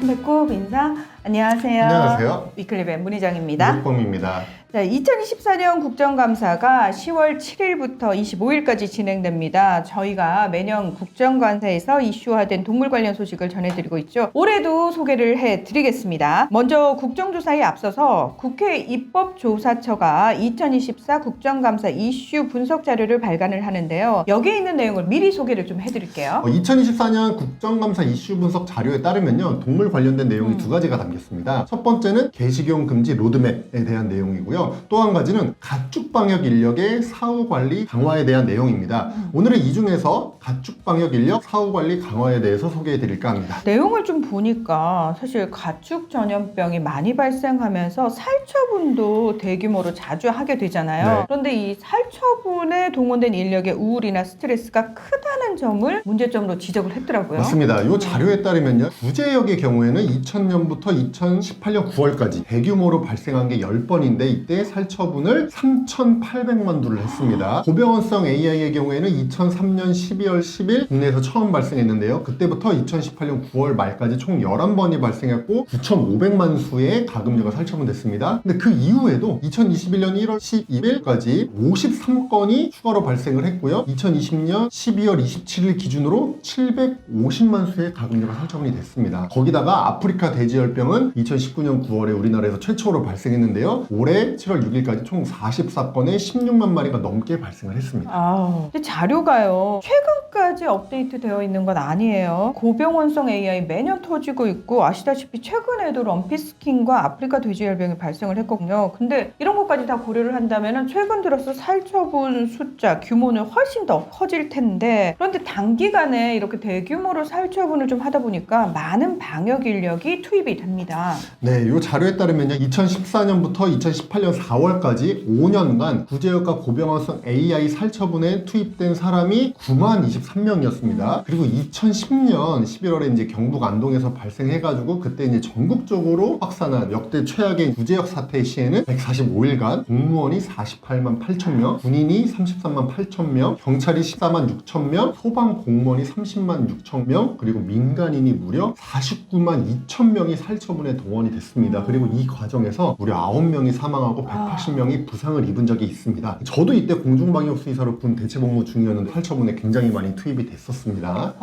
배꼽 인사. 안녕하세요. 안녕하세요. 위클리의 문희정입니다. 이국범입니다. 자, 2024년 국정감사가 10월 7일부터 25일까지 진행됩니다. 저희가 매년 국정감사에서 이슈화된 동물 관련 소식을 전해드리고 있죠. 올해도 소개를 해드리겠습니다. 먼저 국정조사에 앞서서 국회 입법조사처가 2024 국정감사 이슈 분석 자료를 발간을 하는데요. 여기에 있는 내용을 미리 소개를 좀 해드릴게요. 2024년 국정감사 이슈 분석 자료에 따르면요, 동물 관련된 내용이 두 가지가 담겼습니다. 첫 번째는 개식용 금지 로드맵에 대한 내용이고요. 또 한 가지는 가축 방역 인력의 사후 관리 강화에 대한 내용입니다. 오늘은 이 중에서 가축 방역 인력 사후 관리 강화에 대해서 소개해 드릴까 합니다. 내용을 좀 보니까 사실 가축 전염병이 많이 발생하면서 살처분도 대규모로 자주 하게 되잖아요. 네. 그런데 이 살처분에 동원된 인력의 우울이나 스트레스가 크다는 점을 문제점으로 지적을 했더라고요. 맞습니다. 이 자료에 따르면요, 구제역의 경우에는 2000년부터 2018년 9월까지 대규모로 발생한 게 10번인데 이때 살처분을 3,800만 두를 했습니다. 고병원성 AI의 경우에는 2003년 12월 10일 국내에서 처음 발생했는데요. 그때부터 2018년 9월 말까지 총 11번이 발생했고 9,500만 수의 가금류가 살처분됐습니다. 근데 그 이후에도 2021년 1월 12일까지 53건이 추가로 발생을 했고요. 2020년 12월 27일 기준으로 750만 수의 가금류가 살처분이 됐습니다. 거기다가 아프리카 돼지열병은 2019년 9월에 우리나라에서 최초로 발생했는데요. 올해 7월 6일까지 총 44건에 16만 마리가 넘게 발생을 했습니다. 근데 자료가요, 최근까지 업데이트 되어 있는 건 아니에요. 고병원성 AI 매년 터지고 있고, 아시다시피 최근에도 럼피스킨과 아프리카 돼지열병이 발생을 했거든요. 근데 이런 것까지 다 고려를 한다면 최근 들어서 살처분 숫자, 규모는 훨씬 더 커질 텐데, 그런데 단기간에 이렇게 대규모로 살처분을 좀 하다 보니까 많은 방역 인력이 투입이 됩니다. 네, 이 자료에 따르면요, 2014년부터 2018년 4월까지 5년간 구제역과 고병원성 AI 살처분에 투입된 사람이 9만 23명이었습니다. 그리고 2010년 11월에 이제 경북 안동에서 발생해가지고 그때 이제 전국적으로 확산한 역대 최악의 구제역 사태 시에는 145일간 공무원이 48만 8천 명, 군인이 33만 8천 명, 경찰이 14만 6천 명, 소방 공무원이 30만 6천 명, 그리고 민간인이 무려 49만 2천 명이 살처분에 동원이 됐습니다. 그리고 이 과정에서 무려 9명이 사망하고 180명이 부상을 입은 적이 있습니다. 저도 이때 공중방역수의사로 군 대체복무 중이었는데 살처분에 굉장히 많이 투입이 됐었습니다.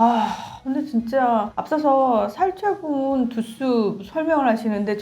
근데 진짜 앞서서 살처분 두수 설명을 하시는데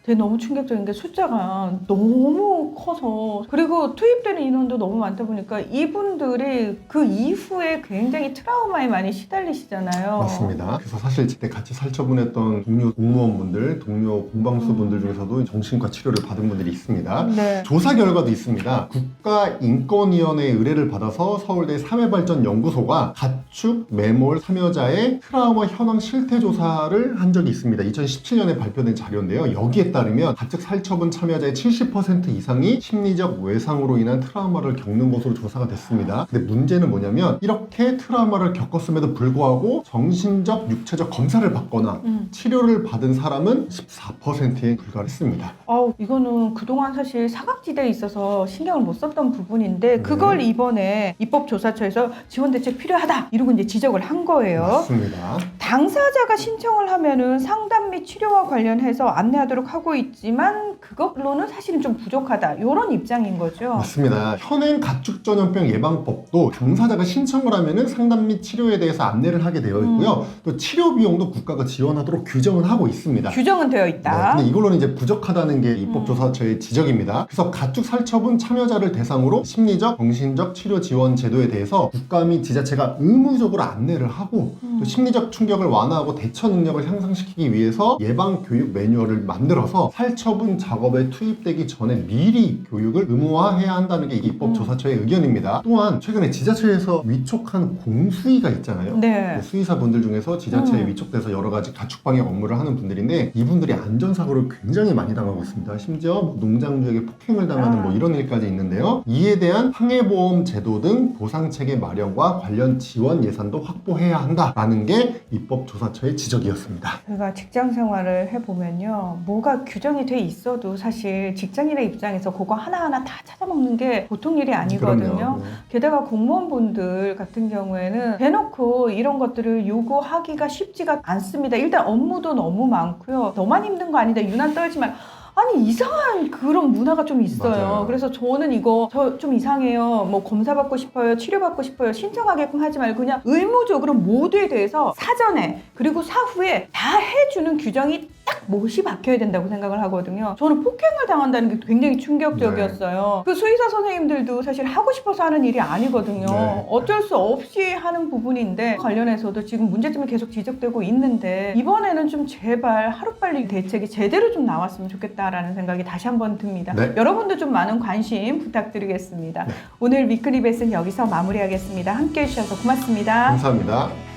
되게 너무 충격적인 게 숫자가 너무 커서, 그리고 투입되는 인원도 너무 많다 보니까 이분들이 그 이후에 굉장히 트라우마에 많이 시달리시잖아요. 맞습니다. 그래서 사실 그때 같이 살처분했던 동료 공무원분들, 동료 공방수분들 중에서도 정신과 치료를 받은 분들이 있습니다. 네. 조사 결과도 있습니다. 국가인권위원회의 의뢰를 받아서 서울대 사회발전연구소가 가축, 매몰, 참여자의 트라우마 현황 실태 조사를 한 적이 있습니다. 2017년에 발표된 자료인데요. 여기에 따르면 가축 살처분 참여자의 70% 이상이 심리적 외상으로 인한 트라우마를 겪는 것으로 조사가 됐습니다. 근데 문제는 뭐냐면 이렇게 트라우마를 겪었음에도 불구하고 정신적, 육체적 검사를 받거나 치료를 받은 사람은 14%에 불과했습니다. 이거는 그동안 사실 사각지대에 있어서 신경을 못 썼던 부분인데 그걸 이번에 입법조사처에서 지원대책 필요하다 이러고 이제 지적을 한 거예요. 맞습니다. 당사자가 신청을 하면은 상담 및 치료와 관련해서 안내하도록 하고 있지만 그걸로는 사실은 좀 부족하다, 이런 입장인 거죠. 맞습니다. 현행 가축 전염병 예방법도 당사자가 신청을 하면은 상담 및 치료에 대해서 안내를 하게 되어 있고요. 또 치료 비용도 국가가 지원하도록 규정은 하고 있습니다. 규정은 되어 네, 있다. 근데 이걸로는 이제 부족하다는 게 입법조사처의 지적입니다. 그래서 가축 살처분 참여자를 대상으로 심리적, 정신적 치료 지원 제도에 대해서 국가 및 지자체가 의무적으로 안내를 하고 또 심리적 충격을 완화하고 대처 능력을 향상시키기 위해서 예방 교육 매뉴얼을 만들어서 살처분 작업에 투입되기 전에 미리 교육을 의무화해야 한다는 게 입법조사처의 의견입니다. 또한 최근에 지자체에서 위촉한 공수위가 있잖아요. 네. 수의사분들 중에서 지자체에 위촉돼서 여러 가지 가축방역 업무를 하는 분들인데 이분들이 안전사고를 굉장히 많이 당하고 있습니다. 심지어 농장주에게 폭행을 당하는 이런 일까지 있는데요. 이에 대한 항해보험 제도 등 보상체계 마련과 관련 지원 예산도 확보해야 한다라는 게 입법조사처의 지적이었습니다. 제가 직장 생활을 해보면요, 뭐가 규정이 돼 있어도 사실 직장인의 입장에서 그거 하나하나 다 찾아먹는 게 보통 일이 아니거든요. 그럼요. 게다가 공무원분들 같은 경우에는 대놓고 이런 것들을 요구하기가 쉽지가 않습니다. 일단 업무도 너무 많고요. 너만 힘든 거 아니다. 유난 떨지만 아니 이상한 그런 문화가 좀 있어요. 맞아요. 그래서 저는 이거 저 좀 이상해요. 뭐 검사 받고 싶어요. 치료 받고 싶어요. 신청하게끔 하지 말고 그냥 의무적으로 모두에 대해서 사전에 그리고 사후에 다 해주는 규정이 딱 못이 박혀야 된다고 생각을 하거든요. 저는 폭행을 당한다는 게 굉장히 충격적이었어요. 그 수의사 선생님들도 사실 하고 싶어서 하는 일이 아니거든요. 네. 어쩔 수 없이 하는 부분인데 관련해서도 지금 문제점이 계속 지적되고 있는데 이번에는 좀 제발 하루빨리 대책이 제대로 좀 나왔으면 좋겠다라는 생각이 다시 한번 듭니다. 네. 여러분도 좀 많은 관심 부탁드리겠습니다. 오늘 위클리 벳은 여기서 마무리하겠습니다. 함께해 주셔서 고맙습니다. 감사합니다.